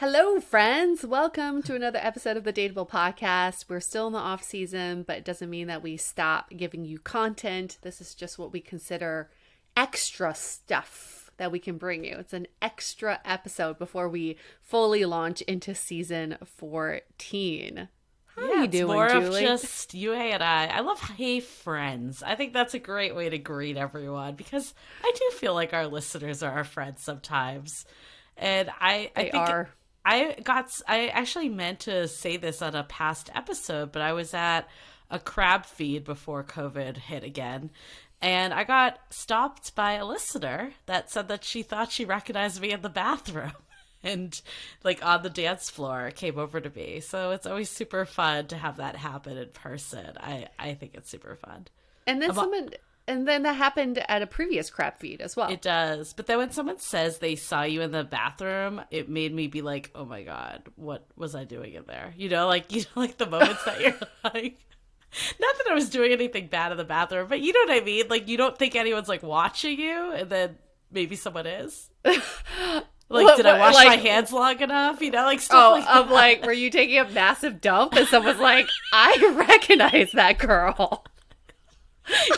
Hello, friends. Welcome to another episode of the DATEABLE podcast. We're still in the off season, but it doesn't mean that we stop giving you content. This is just what we consider extra stuff that we can bring you. It's an extra episode before we fully launch into season 14. How are you doing, more Julie? of just Yue and I. I love Hey Friends. I think that's a great way to greet everyone because I do feel like our listeners are our friends sometimes. And I They think are. I actually meant to say this on a past episode, but I was at a crab feed before COVID hit again. And I got stopped by a listener that said that she thought she recognized me in the bathroom and like on the dance floor came over to me. So it's always super fun to have that happen in person. I think it's super fun. And then that happened at a previous crab feed as well. It does. But then when someone says they saw you in the bathroom, it made me be like, oh my God, what was I doing in there? Like the moments that you're like, not that I was doing anything bad in the bathroom, but you know what I mean? Like you don't think anyone's like watching you and then maybe someone is. Like, did I wash my hands long enough? Like stuff like that. Were you taking a massive dump and someone's like, I recognize that girl.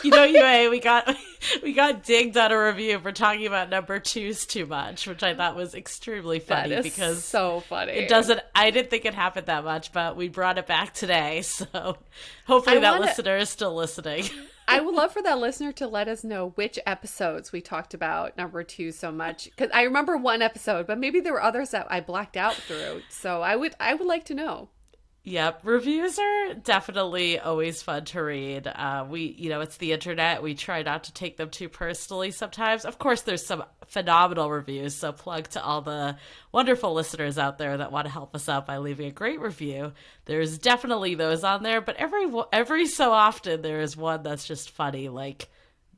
Yue, we got dinged on a review for talking about number twos too much, which I thought was extremely funny because so funny. I didn't think it happened that much, but we brought it back today. So hopefully listener is still listening. I would love for that listener to let us know which episodes we talked about number two so much. Because I remember one episode, but maybe there were others that I blacked out through. So I would like to know. Yep, reviews are definitely always fun to read. It's the internet. We try not to take them too personally sometimes. Of course, there's some phenomenal reviews, so plug to all the wonderful listeners out there that want to help us out by leaving a great review. There's definitely those on there, but every so often there is one that's just funny, like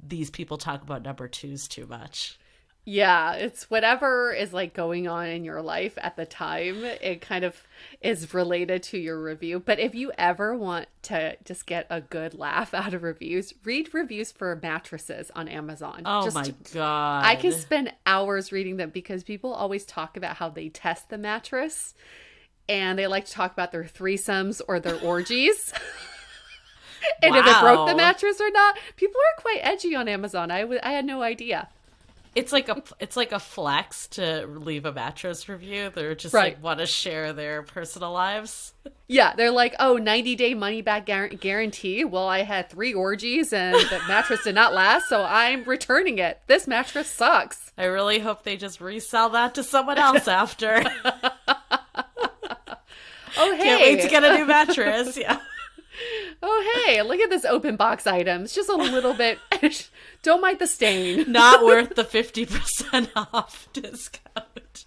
these people talk about number twos too much. Yeah, it's whatever is like going on in your life at the time. It kind of is related to your review. But if you ever want to just get a good laugh out of reviews, read reviews for mattresses on Amazon. Oh my God. I can spend hours reading them because people always talk about how they test the mattress and they like to talk about their threesomes or their orgies. And if it broke the mattress or not. People are quite edgy on Amazon. I had no idea. It's like a flex to leave a mattress review. They're just like want to share their personal lives. Yeah, they're like, 90-day money back guarantee. Well, I had 3 orgies and the mattress did not last, so I'm returning it. This mattress sucks. I really hope they just resell that to someone else after. Oh, hey. Can't wait to get a new mattress. Yeah. Oh, hey, look at this open box item. It's just a little bit, don't mind the stain. Not worth the 50% off discount.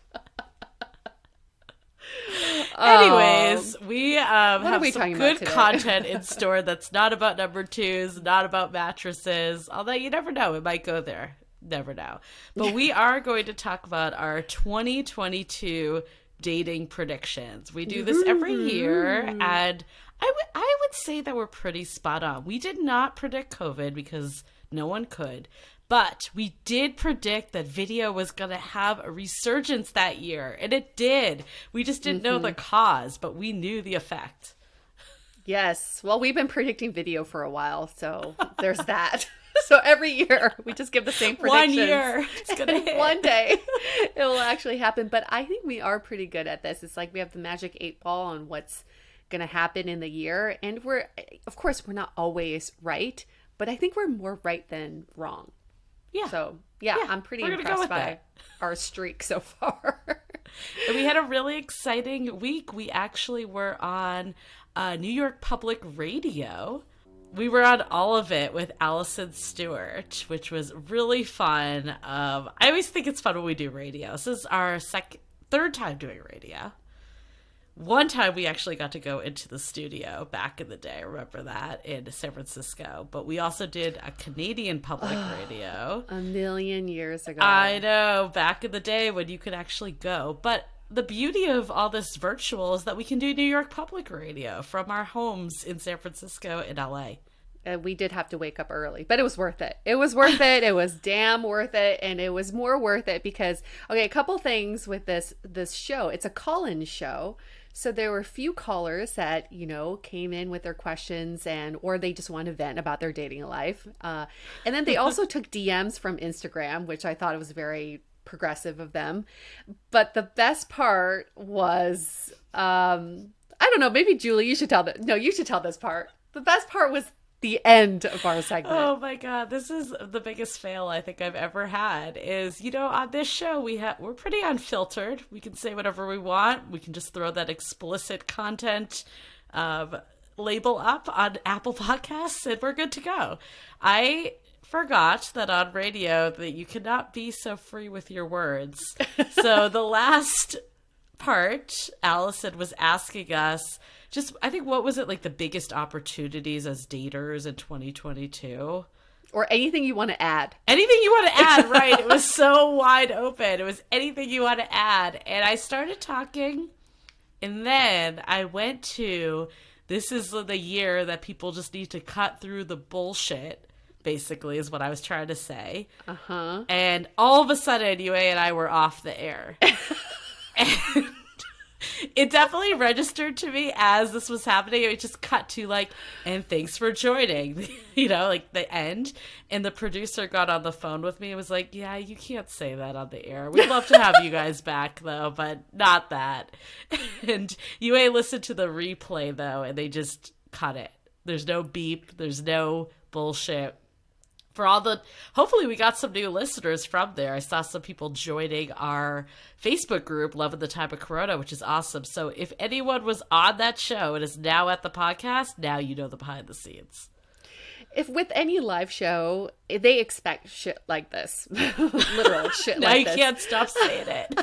Anyways, we have some good content in store that's not about number twos, not about mattresses, although you never know, it might go there. Never know. But we are going to talk about our 2022 dating predictions. We do this every year, and I would say that we're pretty spot on. We did not predict COVID because no one could, but we did predict that video was going to have a resurgence that year, and it did. We just didn't know the cause, but we knew the effect. Yes. Well, we've been predicting video for a while, so there's that. So every year we just give the same predictions. 1 year. It's going to hit. One day it will actually happen. But I think we are pretty good at this. It's like we have the magic 8 ball on what's going to happen in the year. And of course, we're not always right, but I think we're more right than wrong. Yeah. So yeah. I'm pretty impressed by our streak so far. And we had a really exciting week. We actually were on New York Public Radio. We were on all of it with Allison Stewart, which was really fun. I always think it's fun when we do radio. This is our third time doing radio. One time we actually got to go into the studio back in the day. Remember that in San Francisco. But we also did a Canadian public radio. A million years ago. I know, back in the day when you could actually go. But the beauty of all this virtual is that we can do New York public radio from our homes in San Francisco and LA. we did have to wake up early, but it was worth it. It was worth it. It was damn worth it. And it was more worth it because, okay, a couple things with this show. It's a call-in show. So there were a few callers that, came in with their questions or they just want to vent about their dating life. And then they also took DMs from Instagram, which I thought was very progressive of them. But the best part was, I don't know, maybe Julie, you should tell this part. The best part was the end of our segment. Oh my God, this is the biggest fail I think I've ever had is, on this show we're pretty unfiltered. We can say whatever we want. We can just throw that explicit content label up on Apple Podcasts and we're good to go. I forgot that on radio that you cannot be so free with your words. So the last part, Allison was asking us I think, what was it, like the biggest opportunities as daters in 2022? Or anything you want to add. Anything you want to add, right. It was so wide open. It was anything you want to add. And I started talking, and then I went to, this is the year that people just need to cut through the bullshit, basically, is what I was trying to say. Uh-huh. And all of a sudden, Yue and I were off the air. And it definitely registered to me as this was happening. It just cut to and thanks for joining, like the end. And the producer got on the phone with me and was like, yeah, you can't say that on the air. We'd love to have you guys back though, but not that. And Yue listened to the replay though, and they just cut it. There's no beep. There's no bullshit. Hopefully we got some new listeners from there. I saw some people joining our Facebook group, Loving the Time of Corona, which is awesome. So if anyone was on that show and is now at the podcast, now you know the behind the scenes. If with any live show, they expect shit like this. Literal shit now like this. Now you can't stop saying it.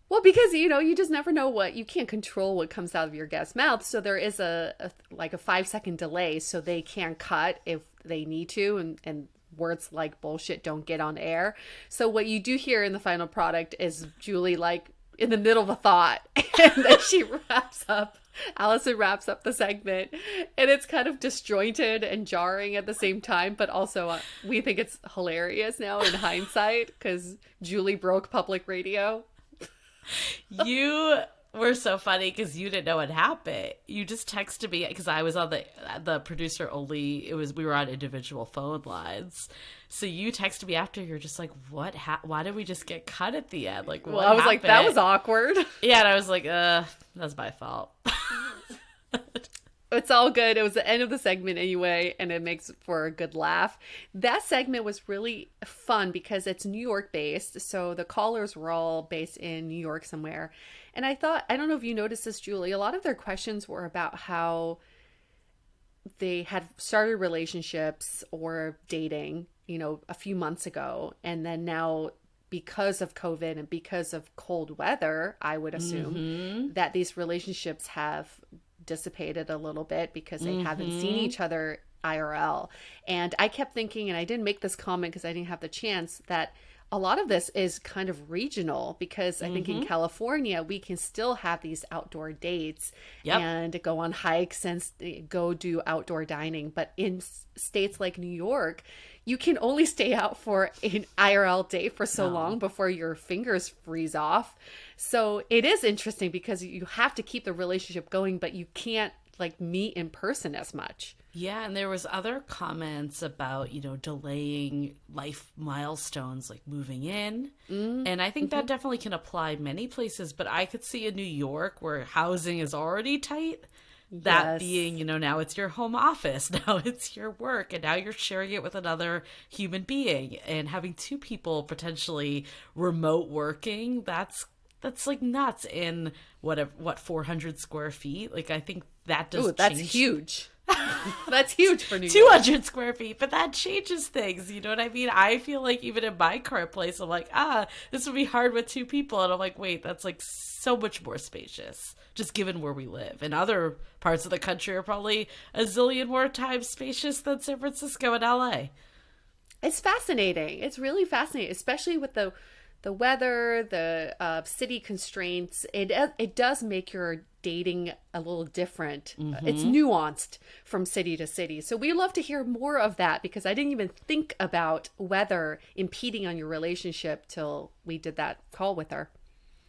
Well, because, you just never know you can't control what comes out of your guest's mouth. So there is a 5-second delay so they can cut if they need to. And words like bullshit don't get on air. So what you do hear in the final product is Julie in the middle of a thought. And then Allison wraps up the segment. And it's kind of disjointed and jarring at the same time. But also we think it's hilarious now in hindsight because Julie broke public radio. You were so funny because you didn't know what happened. You just texted me because I was on the producer only. We were on individual phone lines. So you texted me after. You're just like, what? Why did we just get cut at the end? What I was like, that was awkward. Yeah, and I was like, that's my fault. It's all good. It was the end of the segment anyway, and it makes for a good laugh. That segment was really fun because it's New York based. So the callers were all based in New York somewhere. And I don't know if you noticed this, Julie, a lot of their questions were about how they had started relationships or dating, a few months ago. And then now, because of COVID and because of cold weather, I would assume that these relationships have dissipated a little bit because they haven't seen each other IRL. And I kept thinking, and I didn't make this comment because I didn't have the chance, that a lot of this is kind of regional because I think in California, we can still have these outdoor dates and go on hikes and go do outdoor dining. But in states like New York, you can only stay out for an IRL date for so long before your fingers freeze off. So it is interesting because you have to keep the relationship going, but you can't meet in person as much. Yeah, and there was other comments about, delaying life milestones like moving in. And I think that definitely can apply many places, but I could see in New York where housing is already tight. That being, now it's your home office, now it's your work, and now you're sharing it with another human being. And having two people potentially remote working, that's nuts in what 400 square feet. I think that does that's change. Huge. That's huge for New York. 200 square feet, but that changes things. You know what I mean? I feel like even in my current place, I'm like, this would be hard with two people. And I'm like, wait, that's so much more spacious, just given where we live. And other parts of the country are probably a zillion more times spacious than San Francisco and LA. It's fascinating. It's really fascinating, especially with the the weather, the city constraints, it does make your dating a little different. It's nuanced from city to city. So we love to hear more of that, because I didn't even think about weather impeding on your relationship till we did that call with her.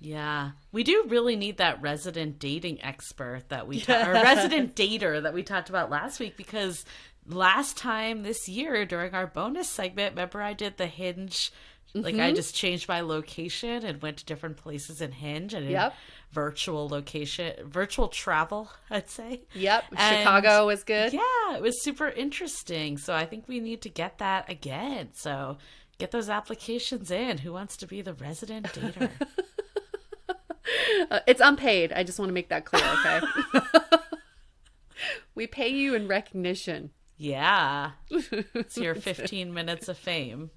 Yeah, we do really need that resident dating expert that or resident dater that we talked about last week, because last time this year during our bonus segment, remember I did the Hinge, like I just changed my location and went to different places in Hinge and virtual travel, I'd say. Yep, and Chicago was good. Yeah, it was super interesting. So I think we need to get that again. So get those applications in. Who wants to be the resident dater? It's unpaid. I just want to make that clear, okay? We pay you in recognition. Yeah. It's your 15 minutes of fame.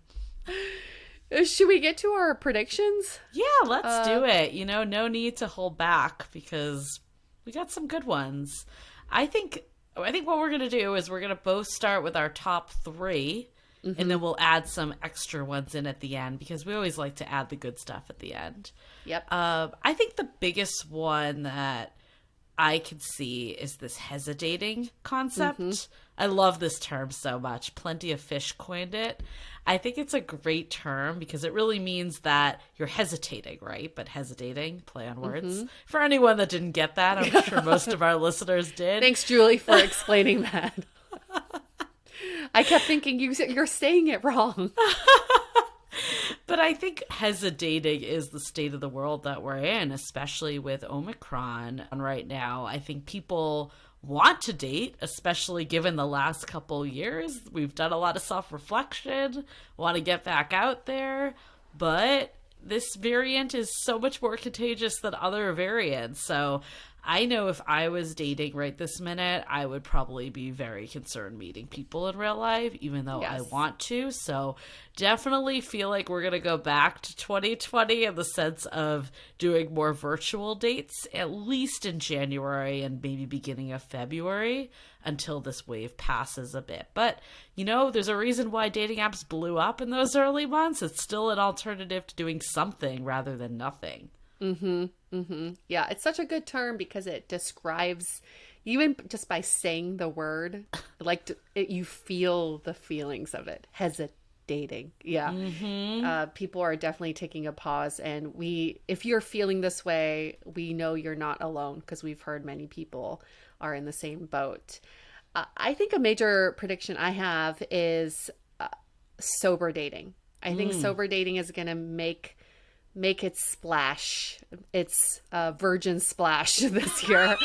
Should we get to our predictions? Yeah, let's do it. You know, no need to hold back, because we got some good ones. I think what we're going to do is we're going to both start with our top 3. And then we'll add some extra ones in at the end, because we always like to add the good stuff at the end. Yep. I think the biggest one that I could see is this hesidating concept. I love this term so much. Plenty of Fish coined it. I think it's a great term because it really means that you're hesitating, right? But hesitating, play on words. For anyone that didn't get that, I'm sure most of our listeners did. Thanks, Julie, for explaining that. I kept thinking you're saying it wrong. But I think hesitating is the state of the world that we're in, especially with Omicron right now. I think people want to date, especially given the last couple years. We've done a lot of self-reflection, want to get back out there, but this variant is so much more contagious than other variants. So I know if I was dating right this minute, I would probably be very concerned meeting people in real life, even though I want to. So definitely feel like we're going to go back to 2020 in the sense of doing more virtual dates, at least in January and maybe beginning of February, until this wave passes a bit. But, you know, there's a reason why dating apps blew up in those early months. It's still an alternative to doing something rather than nothing. Yeah, it's such a good term because it describes, even just by saying the word, like you feel the feelings of it. Hesitating. Yeah. People are definitely taking a pause, and if you're feeling this way, we know you're not alone, because we've heard many people are in the same boat. I think a major prediction I have is sober dating. I think sober dating is going to make its splash, its virgin splash this year.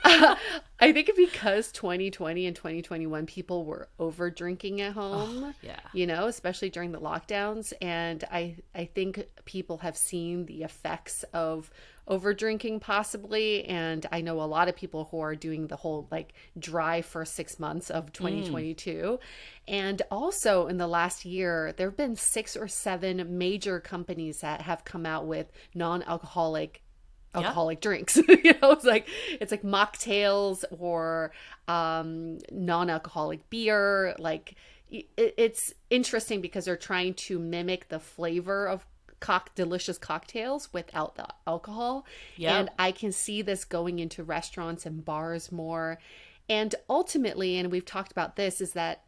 I think because 2020 and 2021 people were over drinking at home, you know, especially during the lockdowns. And I think people have seen the effects of over drinking possibly. And I know a lot of people who are doing the whole like dry first 6 months of 2022. And also in the last year, there have been 6 or 7 major companies that have come out with non-alcoholic drinks. You know, it's like mocktails or non-alcoholic beer. Like it's interesting because they're trying to mimic the flavor of delicious cocktails without the alcohol. And I can see this going into restaurants and bars more. And ultimately, and we've talked about this, is that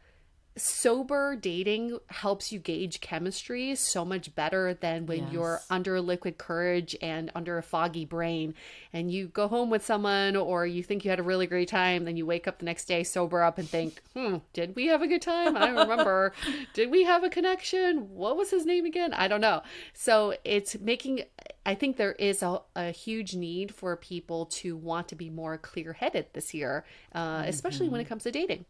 sober dating helps you gauge chemistry so much better than when you're under liquid courage and under a foggy brain, and you go home with someone or you think you had a really great time, then you wake up the next day sober up and think, did we have a good time? I don't remember. Did we have a connection? What was his name again? I don't know. So I think there is a huge need for people to want to be more clear-headed this year, especially when it comes to dating.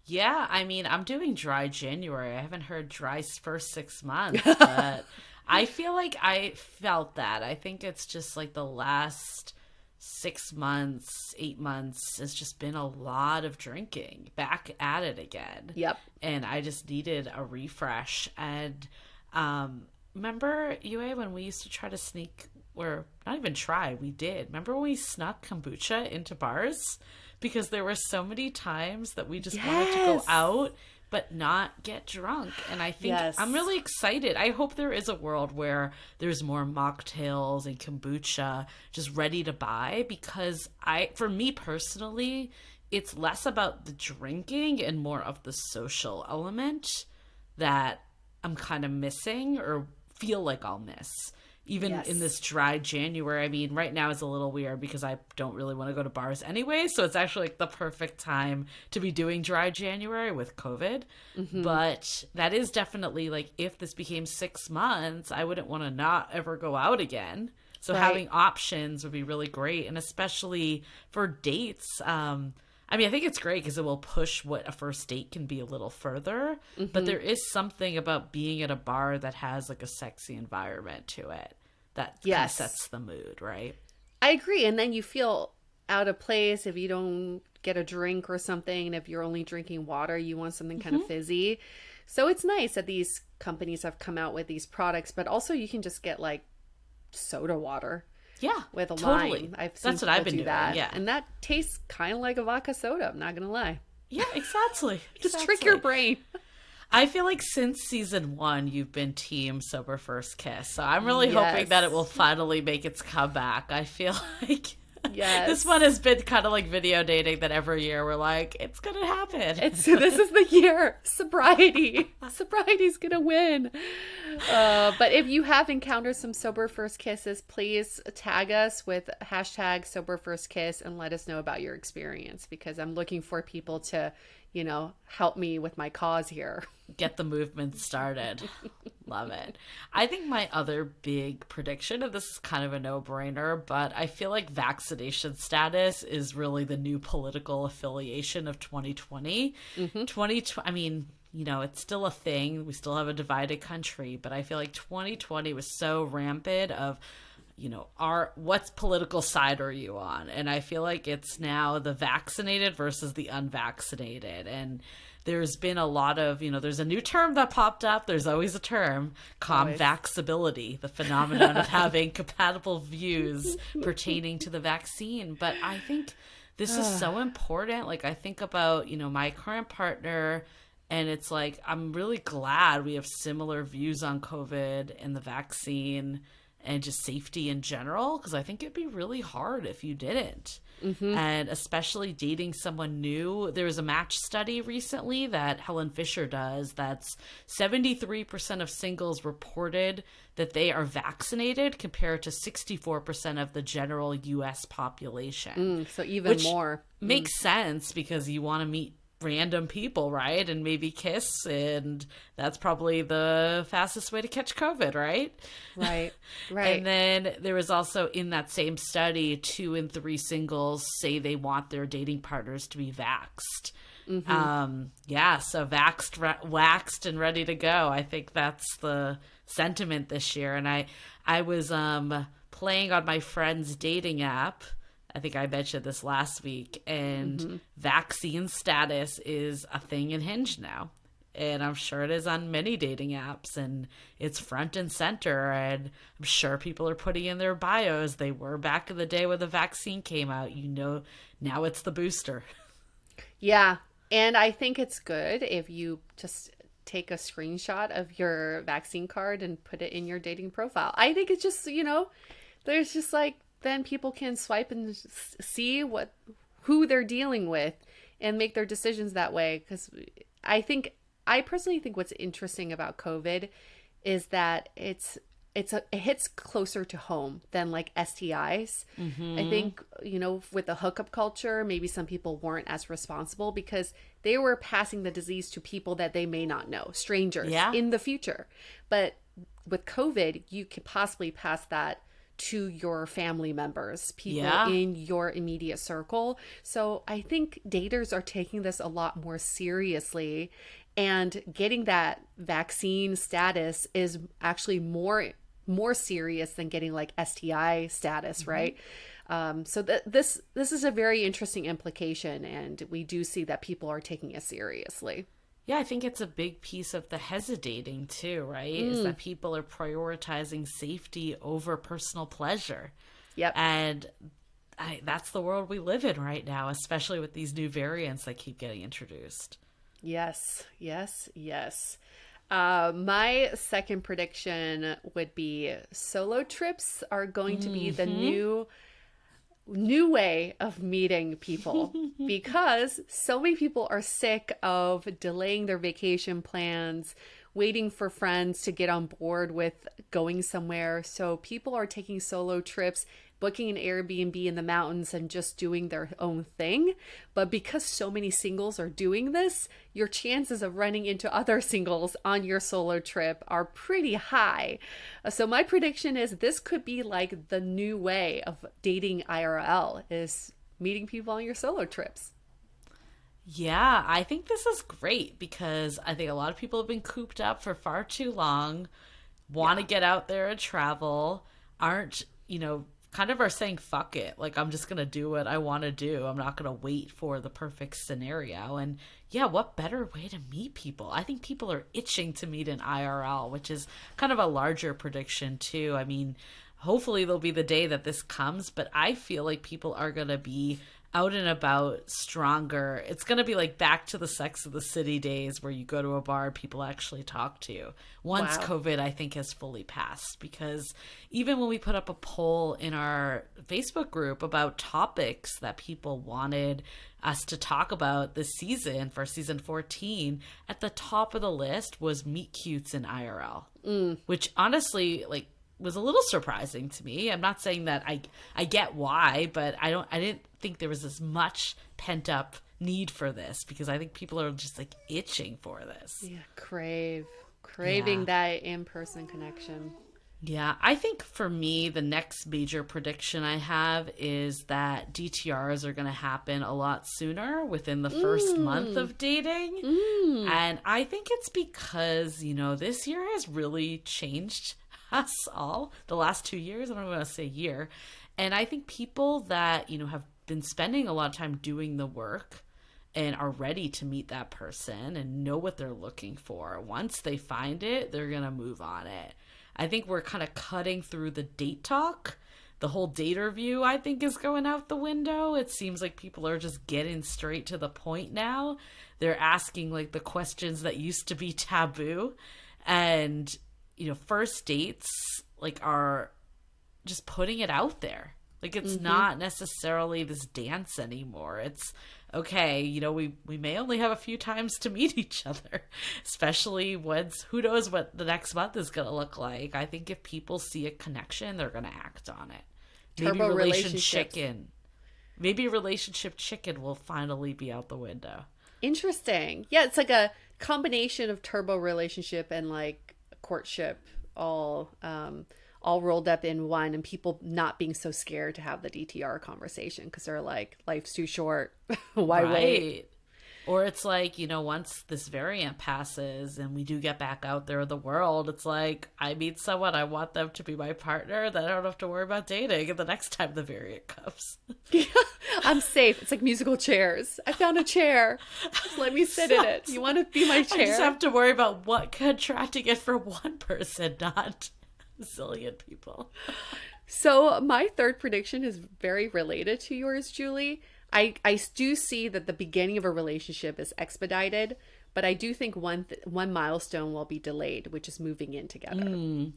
Yeah, I mean, I'm doing dry January. I haven't heard dry first 6 months, but I feel like I felt that. I think it's just like the last 6 months, 8 months, it's just been a lot of drinking, back at it again. Yep. And I just needed a refresh. And remember, Yue, when we used to try to sneak, or not even try, we did. Remember when we snuck kombucha into bars? Because there were so many times that we just wanted to go out, but not get drunk. And I think I'm really excited. I hope there is a world where there's more mocktails and kombucha just ready to buy, because for me personally, it's less about the drinking and more of the social element that I'm kind of missing or feel like I'll miss. Even in this dry January. I mean, right now is a little weird because I don't really want to go to bars anyway. So it's actually like the perfect time to be doing dry January with COVID. Mm-hmm. But that is definitely like, if this became 6 months, I wouldn't want to not ever go out again. So having options would be really great. And especially for dates, I mean, I think it's great because it will push what a first date can be a little further. Mm-hmm. But there is something about being at a bar that has like a sexy environment to it that kind of sets the mood, right? I agree. And then you feel out of place if you don't get a drink or something. And if you're only drinking water, you want something kind of fizzy. So it's nice that these companies have come out with these products, but also you can just get like soda water. Yeah, with a totally. lime. That's what I've been doing. Yeah, and that tastes kind of like a vodka soda. I'm not gonna lie. Yeah, exactly. Just trick your brain. I feel like since season 1, you've been team sober first kiss. So I'm really hoping that it will finally make its comeback. I feel like this one has been kind of like video dating, that every year we're like, it's gonna happen. This is the year. Sobriety. Sobriety's gonna win. But if you have encountered some sober first kisses, please tag us with hashtag sober first kiss and let us know about your experience, because I'm looking for people to, help me with my cause here. Get the movement started. Love it. I think my other big prediction, and this is kind of a no-brainer, but I feel like vaccination status is really the new political affiliation of 2020. Mm-hmm. I mean, it's still a thing. We still have a divided country, but I feel like 2020 was so rampant of, what's political side are you on? And I feel like it's now the vaccinated versus the unvaccinated. And there's been a lot of, there's a new term that popped up. There's always a term, convaxability, the phenomenon of having compatible views pertaining to the vaccine. But I think this is so important. Like, I think about, my current partner, and it's like, I'm really glad we have similar views on COVID and the vaccine and just safety in general, because I think it'd be really hard if you didn't. Mm-hmm. And especially dating someone new. There was a match study recently that Helen Fisher does that's 73% of singles reported that they are vaccinated compared to 64% of the general U.S. population. So even more. Makes sense, because you want to meet random people, right? And maybe kiss, and that's probably the fastest way to catch COVID, right? Right. And then there was also, in that same study, 2 in 3 singles say they want their dating partners to be vaxxed. Mm-hmm. So vaxxed, waxed, and ready to go. I think that's the sentiment this year. And I was playing on my friend's dating app. I think I mentioned this last week, and vaccine status is a thing in Hinge now. And I'm sure it is on many dating apps, and it's front and center. And I'm sure people are putting in their bios. They were back in the day when the vaccine came out. Now it's the booster. Yeah. And I think it's good if you just take a screenshot of your vaccine card and put it in your dating profile. I think it's just, there's just like, then people can swipe and see who they're dealing with and make their decisions that way. Because I personally think what's interesting about COVID is that it hits closer to home than like STIs. Mm-hmm. I think, with the hookup culture, maybe some people weren't as responsible because they were passing the disease to people that they may not know, strangers in the future. But with COVID, you could possibly pass that to your family members, people in your immediate circle. So I think daters are taking this a lot more seriously, and getting that vaccine status is actually more serious than getting like STI status, right? So this is a very interesting implication, and we do see that people are taking it seriously. Yeah, I think it's a big piece of the hesidating too, right? Is that people are prioritizing safety over personal pleasure. Yep. And that's the world we live in right now, especially with these new variants that keep getting introduced. Yes, yes, yes. My second prediction would be solo trips are going to be the new way of meeting people because so many people are sick of delaying their vacation plans, waiting for friends to get on board with going somewhere. So people are taking solo trips, booking an Airbnb in the mountains and just doing their own thing. But because so many singles are doing this, your chances of running into other singles on your solo trip are pretty high. So my prediction is this could be like the new way of dating IRL, is meeting people on your solo trips. Yeah, I think this is great because I think a lot of people have been cooped up for far too long, want to get out there and travel, aren't, kind of are saying, fuck it. Like, I'm just going to do what I want to do. I'm not going to wait for the perfect scenario. And yeah, what better way to meet people? I think people are itching to meet in IRL, which is kind of a larger prediction too. I mean, hopefully there'll be the day that this comes, but I feel like people are going to be out and about stronger. It's going to be like back to the Sex of the City days where you go to a bar and people actually talk to you. Once COVID, I think, has fully passed, because even when we put up a poll in our Facebook group about topics that people wanted us to talk about this season for season 14, at the top of the list was meet cutes in IRL, which honestly, like, was a little surprising to me. I'm not saying that I get why, but I didn't think there was as much pent up need for this, because I think people are just like itching for this. Yeah, craving that in-person connection. Yeah, I think for me, the next major prediction I have is that DTRs are going to happen a lot sooner, within the first month of dating. And I think it's because, this year has really changed us all, the last 2 years. I don't want to say year. And I think people that, have been spending a lot of time doing the work and are ready to meet that person and know what they're looking for, once they find it, they're going to move on it. I think we're kind of cutting through the date talk. The whole dater view, I think, is going out the window. It seems like people are just getting straight to the point now. They're asking like the questions that used to be taboo. And first dates like are just putting it out there. Like, it's not necessarily this dance anymore. It's okay, we may only have a few times to meet each other, especially who knows what the next month is going to look like. I think if people see a connection, they're going to act on it. Maybe relationship chicken will finally be out the window. Interesting. Yeah, it's like a combination of turbo relationship and like courtship all rolled up in one, and people not being so scared to have the DTR conversation because they're like, life's too short. Why wait? Or it's like, once this variant passes and we do get back out there in the world, it's like, I meet someone, I want them to be my partner, then I don't have to worry about dating the next time the variant comes. Yeah, I'm safe. It's like musical chairs. I found a chair. Just let me sit in it. You want to be my chair? I just have to worry about contracting it for one person, not a zillion people. So my third prediction is very related to yours, Julie. I do see that the beginning of a relationship is expedited, but I do think one milestone will be delayed, which is moving in together.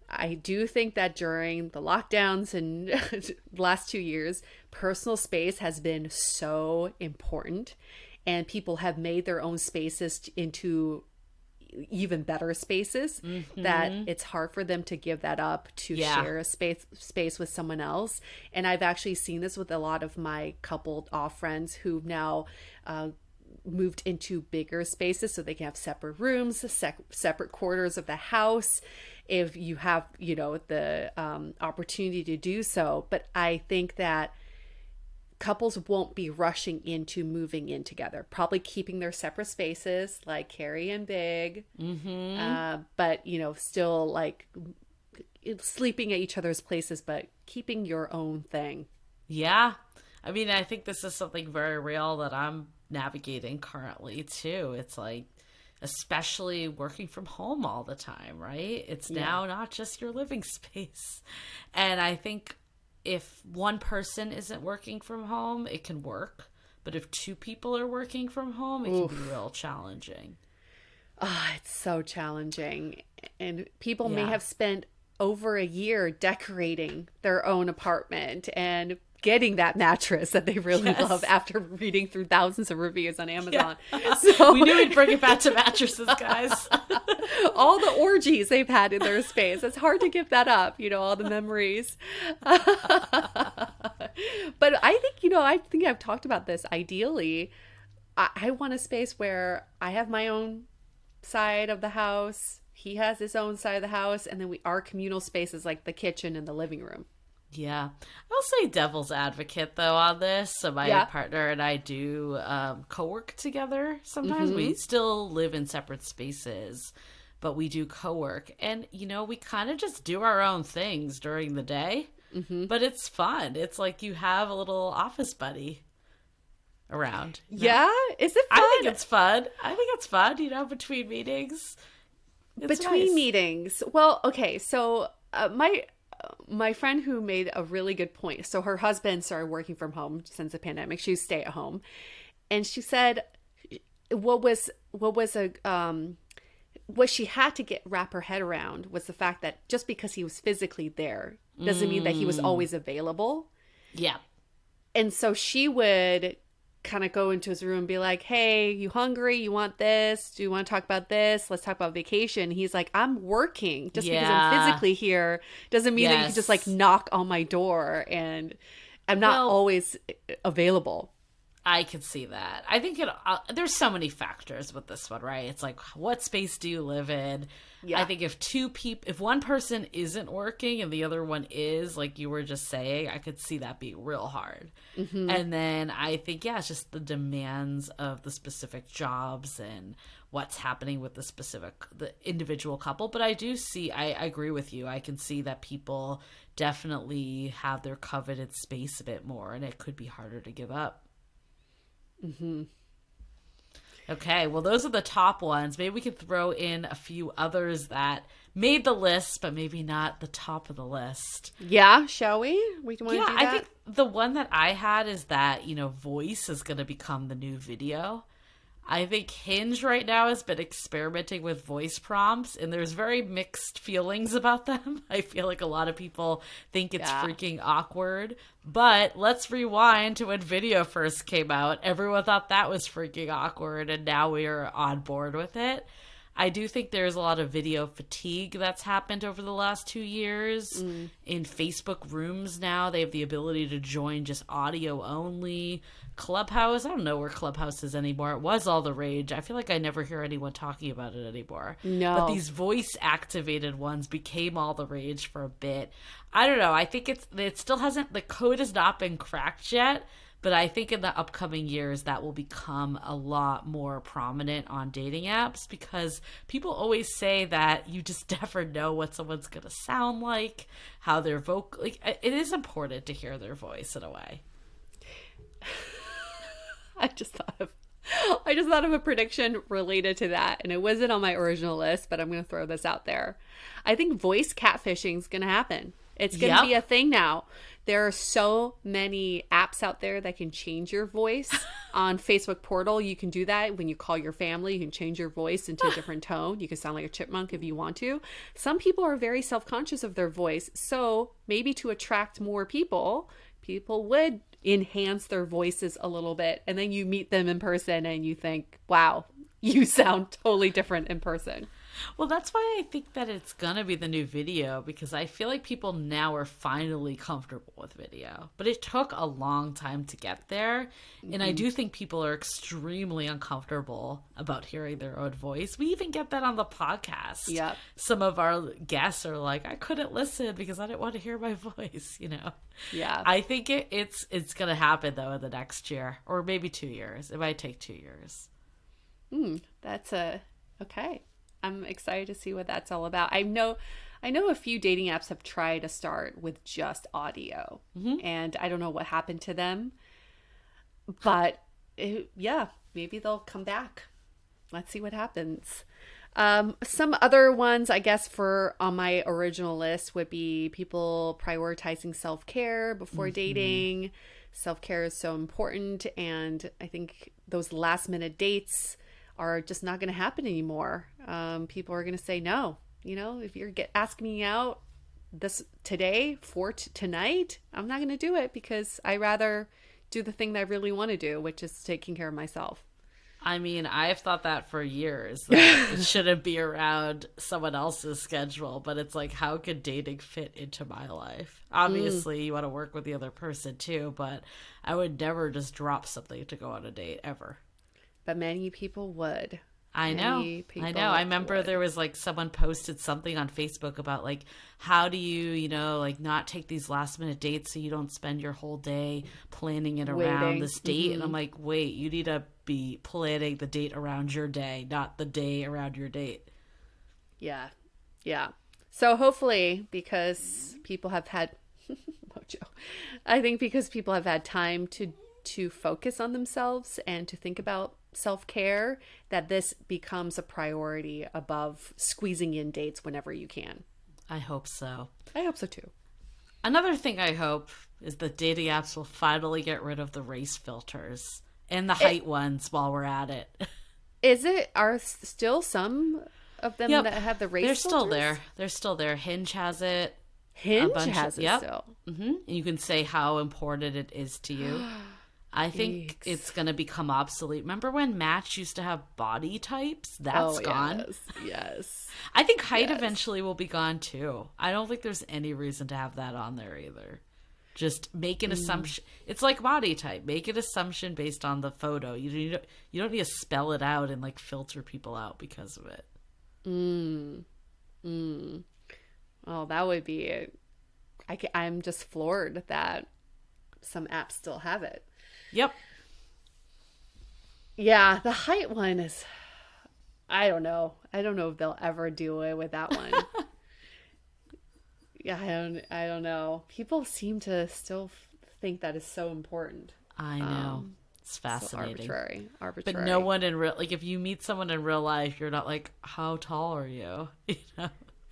I do think that during the lockdowns and the last 2 years, personal space has been so important, and people have made their own spaces into even better spaces, that it's hard for them to give that up to share a space with someone else. And I've actually seen this with a lot of my coupled off friends who've now moved into bigger spaces so they can have separate rooms, separate quarters of the house, if you have the opportunity to do so. But I think that couples won't be rushing into moving in together, probably keeping their separate spaces like Carrie and Big, but still like sleeping at each other's places, but keeping your own thing. Yeah, I mean, I think this is something very real that I'm navigating currently too. It's like, especially working from home all the time, right? It's now not just your living space. And I think if one person isn't working from home, it can work. But if two people are working from home, it can be real challenging. Oh, it's so challenging. And people may have spent over a year decorating their own apartment and getting that mattress that they really love after reading through thousands of reviews on Amazon. Yeah. So we knew we'd bring it back to mattresses, guys. All the orgies they've had in their space. It's hard to give that up, all the memories. But I think I've talked about this. Ideally, I want a space where I have my own side of the house, he has his own side of the house, and then our communal spaces like the kitchen and the living room. Yeah. I'll say devil's advocate, though, on this. So my partner and I do co-work together. Sometimes we still live in separate spaces, but we do co-work. And, we kind of just do our own things during the day, but it's fun. It's like you have a little office buddy around. Yeah? Is it fun? I think it's fun. Between meetings. Between meetings. Well, okay. So my friend who made a really good point. So her husband started working from home since the pandemic. She was stay at home. And she said what she had to wrap her head around was the fact that just because he was physically there doesn't mean that he was always available. Yeah. And so she would kind of go into his room and be like, hey, you hungry? You want this? Do you want to talk about this? Let's talk about vacation. He's like, I'm working. Just because I'm physically here doesn't mean that you can just like knock on my door and I'm not always available. I could see that. I think there's so many factors with this one, right? It's like, what space do you live in? Yeah. I think if one person isn't working and the other one is, like you were just saying, I could see that being real hard. And then I think, it's just the demands of the specific jobs and what's happening with the individual couple. But I agree with you. I can see that people definitely have their coveted space a bit more, and it could be harder to give up. Okay, well, those are the top ones. Maybe we could throw in a few others that made the list, but maybe not the top of the list. Yeah, shall we? We want to do that? I think the one that I had is that, voice is going to become the new video. I think Hinge right now has been experimenting with voice prompts, and there's very mixed feelings about them. I feel like a lot of people think it's freaking awkward. But let's rewind to when video first came out. Everyone thought that was freaking awkward, and now we are on board with it. I do think there's a lot of video fatigue that's happened over the last 2 years. In Facebook rooms now, they have the ability to join just audio only. Clubhouse, I don't know where Clubhouse is anymore. It was all the rage. I feel like I never hear anyone talking about it anymore. No. But these voice-activated ones became all the rage for a bit. I don't know. I think it still hasn't, the code has not been cracked yet. But I think in the upcoming years that will become a lot more prominent on dating apps, because people always say that you just never know what someone's going to sound like, how their vocal. Like, it is important to hear their voice in a way. I just thought of a prediction related to that, and it wasn't on my original list, but I'm going to throw this out there. I think voice catfishing is going to happen. It's going to be a thing now. There are so many apps out there that can change your voice. On Facebook Portal, you can do that. When you call your family, you can change your voice into a different tone. You can sound like a chipmunk if you want to. Some people are very self-conscious of their voice. So maybe to attract more people would enhance their voices a little bit. And then you meet them in person and you think, wow, you sound totally different in person. Well, that's why I think that it's going to be the new video, because I feel like people now are finally comfortable with video. But it took a long time to get there. And I do think people are extremely uncomfortable about hearing their own voice. We even get that on the podcast. Yep. Some of our guests are like, I couldn't listen because I didn't want to hear my voice, Yeah. I think it's going to happen, though, in the next year, or maybe 2 years. It might take 2 years. That's okay. I'm excited to see what that's all about. I know a few dating apps have tried to start with just audio, and I don't know what happened to them, but maybe they'll come back. Let's see what happens. Some other ones, I guess, for on my original list would be people prioritizing self-care before dating. Self-care is so important, and I think those last-minute dates are just not going to happen anymore. People are going to say no. You know, if you're asking me out this today for tonight, I'm not going to do it because I rather do the thing that I really want to do, which is taking care of myself. I mean, I've thought that for years, that it shouldn't be around someone else's schedule, but it's like, how could dating fit into my life? Obviously, you want to work with the other person too, but I would never just drop something to go on a date, ever. But many people would. I know. I remember there was like someone posted something on Facebook about like, how do you know, like not take these last minute dates so you don't spend your whole day planning it around this date. And I'm like, wait, you need to be planning the date around your day, not the day around your date. Yeah. Yeah. So hopefully, because people have had mojo, I think because people have had time to focus on themselves and to think about self-care, that this becomes a priority above squeezing in dates whenever you can. I hope so. I hope so too. Another thing I hope is that dating apps will finally get rid of the race filters and the height ones while we're at it. Are still some of them that have the race filters? They're still there. Hinge has it. Hinge has it still. And you can say how important it is to you. I think it's going to become obsolete. Remember when Match used to have body types? That's gone. Yes. I think height eventually will be gone too. I don't think there's any reason to have that on there either. Just make an assumption. It's like body type. Make an assumption based on the photo. You don't need to spell it out and like filter people out because of it. Oh, that would be it. I'm just floored that some apps still have it. Yep. Yeah, the height one is, I don't know. I don't know if they'll ever do away with that one. Yeah, I don't know. People seem to still think that is so important. I know. It's fascinating. So arbitrary. But no one in real, like if you meet someone in real life, you're not like, how tall are you? You know?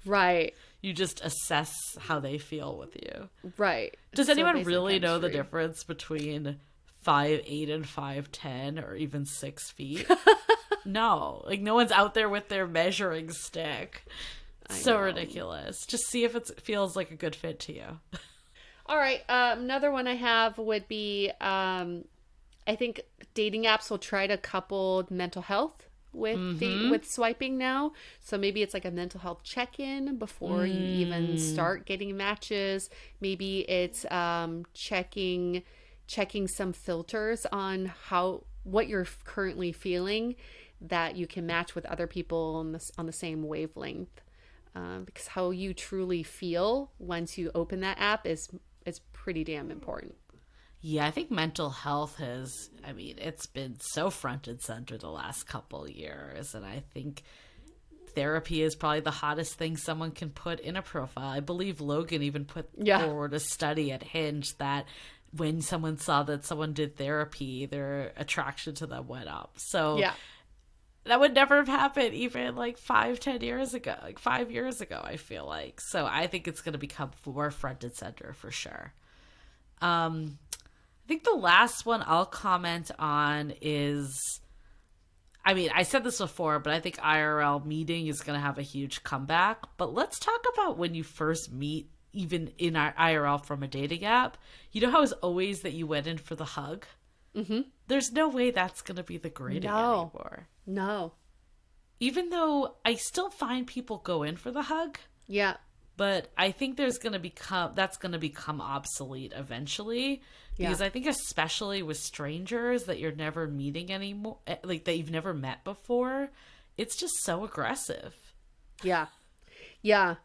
Right. You just assess how they feel with you. Right. Does anyone really know the difference between 5'8" and 5'10" or even 6 feet? No. Like no one's out there with their measuring stick. So ridiculous. Just see if it feels like a good fit to you. All right. Another one I have would be, I think dating apps will try to couple mental health with swiping now. So maybe it's like a mental health check-in before you even start getting matches. Maybe it's checking some filters on what you're currently feeling, that you can match with other people on the same wavelength. Because how you truly feel once you open that app is pretty damn important. Yeah, I think mental health it's been so front and center the last couple of years. And I think therapy is probably the hottest thing someone can put in a profile. I believe Logan even put forward a study at Hinge that when someone saw that someone did therapy, their attraction to them went up. So that would never have happened even like 5-10 years ago, like 5 years ago, I feel like. So I think it's going to become more front and center for sure. I think the last one I'll comment on is, I said this before, but I think IRL meeting is going to have a huge comeback. But let's talk about when you first meet, even in our IRL from a dating app. You know how it's always that you went in for the hug? Mm-hmm. There's no way that's going to be the greeting anymore. No. Even though I still find people go in for the hug. Yeah. But I think that's going to become obsolete eventually. Because I think especially with strangers that you're never meeting anymore, like that you've never met before, it's just so aggressive. Yeah. Yeah.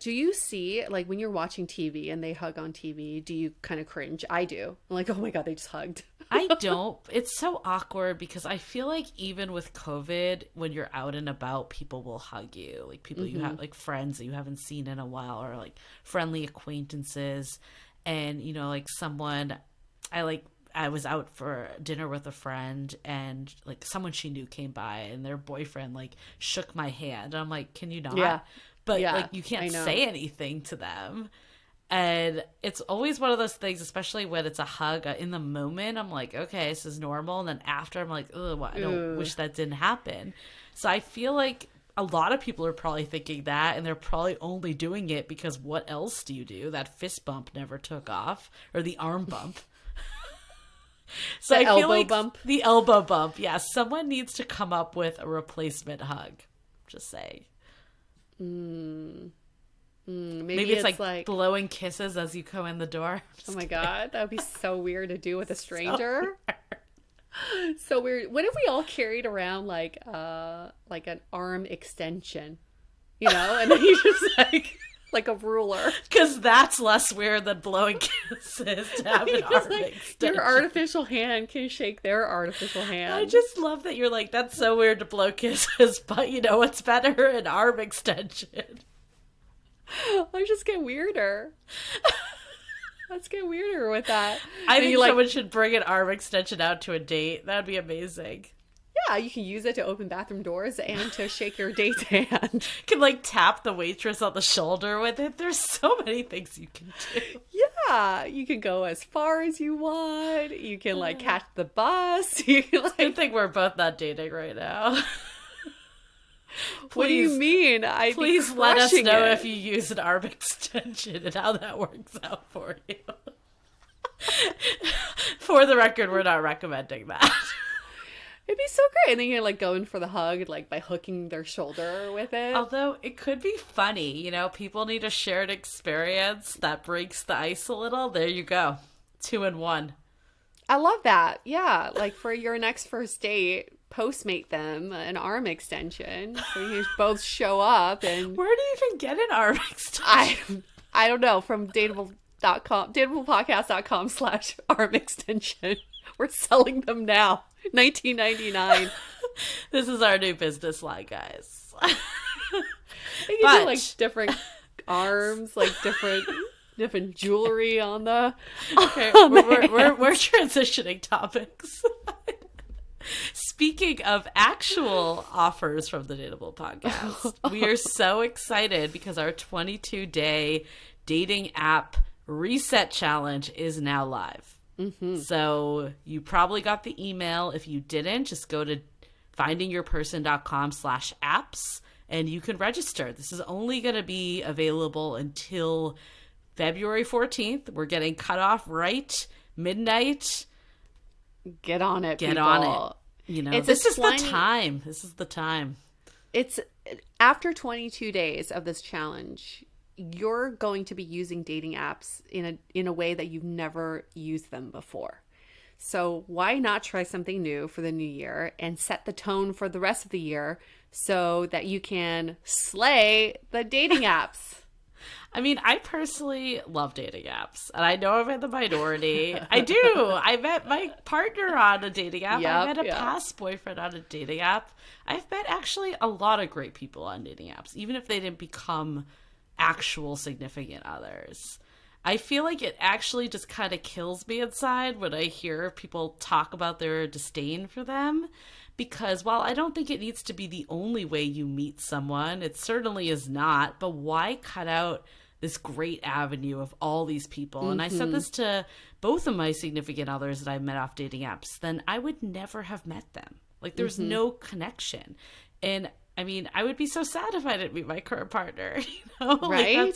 Do you see, like, when you're watching TV and they hug on TV, do you kind of cringe? I do. I'm like, oh my God, they just hugged. I don't. It's so awkward because I feel like even with COVID, when you're out and about, people will hug you. Like people you have, like friends that you haven't seen in a while, or like friendly acquaintances. And, like someone, I I was out for dinner with a friend, and like someone she knew came by, and their boyfriend like shook my hand. And I'm like, can you not? Yeah. But like you can't say anything to them. And it's always one of those things, especially when it's a hug. In the moment, I'm like, okay, this is normal. And then after, I'm like, oh, I don't wish that didn't happen. So I feel like a lot of people are probably thinking that, and they're probably only doing it because what else do you do? That fist bump never took off, or the arm bump. So the I feel elbow like bump. The elbow bump. Yeah, someone needs to come up with a replacement hug. Just say. Maybe it's like blowing kisses as you go in the door. Oh my God, that would be so weird to do with a stranger. So weird. What if we all carried around like an arm extension, you know, and then you just like a ruler? Because that's less weird than blowing kisses to have an arm extension. Your artificial hand can shake their artificial hand. I just love that you're like, that's so weird to blow kisses, but you know what's better? An arm extension. Let's just get weirder. Let's get weirder with that. I think someone should bring an arm extension out to a date. That'd be amazing. Yeah, you can use it to open bathroom doors and to shake your date's hand. You can like tap the waitress on the shoulder with it. There's so many things you can do. Yeah, you can go as far as you want. You can like catch the bus. You can, like... Good thing we're both not dating right now. Please, what do you mean? Please let us know if you use an arm extension and how that works out for you. For the record, we're not recommending that. It'd be so great. And then you're like going for the hug, like by hooking their shoulder with it. Although it could be funny, you know, people need a shared experience that breaks the ice a little. There you go. 2 in 1. I love that. Yeah. Like for your next first date, Postmate them an arm extension so you both show up. And where do you even get an arm extension? I don't know. From dateable.com, dateablepodcast.com/arm extension. We're selling them now. $19.99. This is our new business line, guys. You can do like different arms, like different jewelry on the. Okay, we're transitioning topics. Speaking of actual offers from the Dateable podcast, we are so excited because our 22-day dating app reset challenge is now live. Mm-hmm. So you probably got the email. If you didn't, just go to findingyourperson.com/apps and you can register. This is only going to be available until February 14th. We're getting cut off right midnight. Get on it, Get on it. You know, this is the time. This is the time. It's after 22 days of this challenge, you're going to be using dating apps in a way that you've never used them before. So why not try something new for the new year and set the tone for the rest of the year so that you can slay the dating apps? I mean, I personally love dating apps, and I know I'm in the minority. I do. I met my partner on a dating app. I met a past boyfriend on a dating app. I've met actually a lot of great people on dating apps, even if they didn't become actual significant others. I feel like it actually just kind of kills me inside when I hear people talk about their disdain for them. Because while I don't think it needs to be the only way you meet someone, it certainly is not, but why cut out this great avenue of all these people? Mm-hmm. And I said this to both of my significant others that I met off dating apps, then I would never have met them. Like there's no connection. And I mean, I would be so sad if I didn't meet my current partner, you know? Right?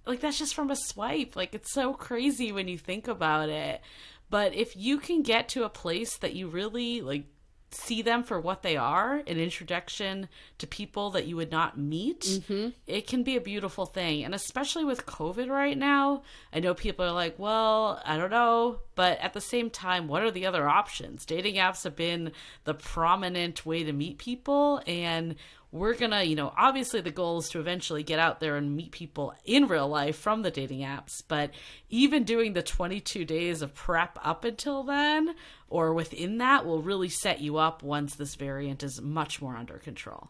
Like that's just from a swipe. Like it's so crazy when you think about it. But if you can get to a place that you really like see them for what they are, an introduction to people that you would not meet, it can be a beautiful thing. And especially with COVID right now, I know people are like, well, I don't know. But at the same time, what are the other options? Dating apps have been the prominent way to meet people. And we're gonna, you know, obviously the goal is to eventually get out there and meet people in real life from the dating apps. But even doing the 22 days of prep up until then, or within that, will really set you up once this variant is much more under control.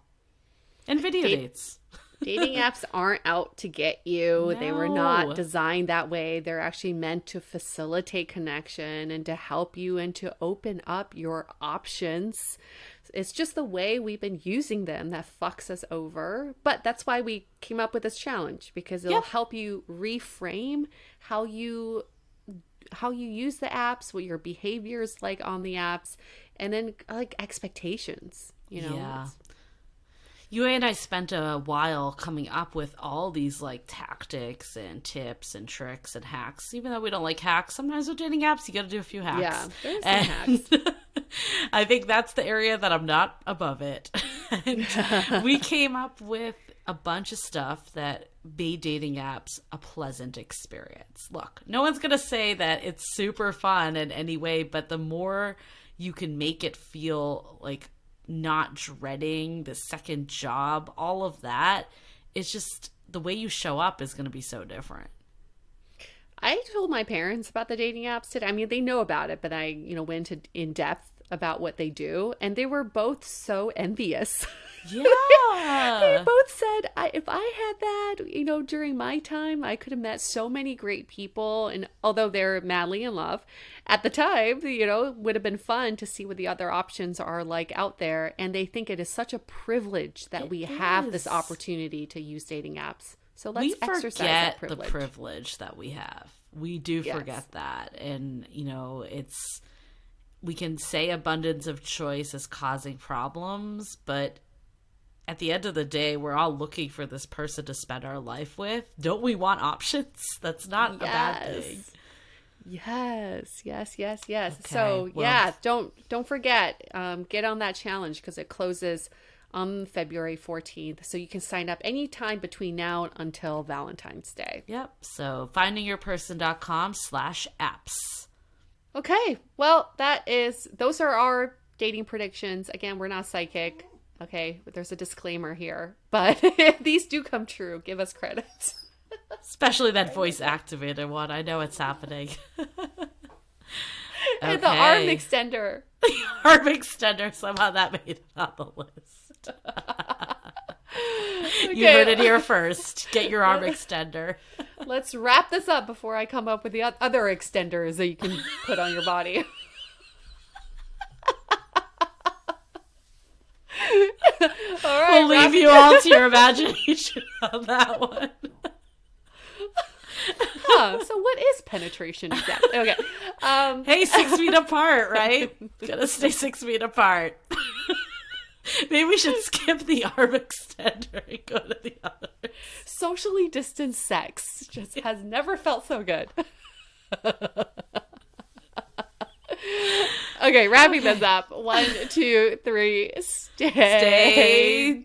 And video dates. Dating apps aren't out to get you. No. They were not designed that way. They're actually meant to facilitate connection and to help you and to open up your options. It's just the way we've been using them that fucks us over. But that's why we came up with this challenge, because it'll help you reframe how you use the apps, what your behavior is like on the apps, and then like expectations, you know. Yeah. Yue and I spent a while coming up with all these like tactics and tips and tricks and hacks. Even though we don't like hacks, sometimes with dating apps, you got to do a few hacks. Yeah, there's some hacks. I think that's the area that I'm not above it. And we came up with a bunch of stuff that made dating apps a pleasant experience. Look, no one's going to say that it's super fun in any way, but the more you can make it feel like not dreading the second job, all of that, it's just the way you show up is going to be so different. I told my parents about the dating apps today. I mean, they know about it, but I, went in depth about what they do, and they were both so envious. Yeah. They both said, if I had that, during my time, I could have met so many great people. And although they're madly in love at the time, would have been fun to see what the other options are like out there. And they think it is such a privilege that we have this opportunity to use dating apps. So let's exercise that privilege. The privilege that we have. We do forget that. And, we can say abundance of choice is causing problems, but at the end of the day, we're all looking for this person to spend our life with. Don't we want options? That's not a bad thing. Yes. Okay, so don't forget, get on that challenge, because it closes on February 14th. So you can sign up anytime between now until Valentine's Day. Yep. So findingyourperson.com/apps. Okay. Well, those are our dating predictions. Again, we're not psychic. Okay. There's a disclaimer here, but if these do come true, give us credit. Especially that voice activated one. I know it's happening. And the arm extender. The arm extender. Somehow that made it on the list. Okay. You heard it here first. Get your arm extender. Let's wrap this up before I come up with the other extenders that you can put on your body. All right, we'll leave you all to your imagination on that one. So what is penetration exactly? Okay. Hey, 6 feet apart, right? Gotta stay 6 feet apart. Maybe we should skip the arm extender and go to the other. Socially distanced sex just has never felt so good. Okay, wrapping this up. 1, 2, 3. Stay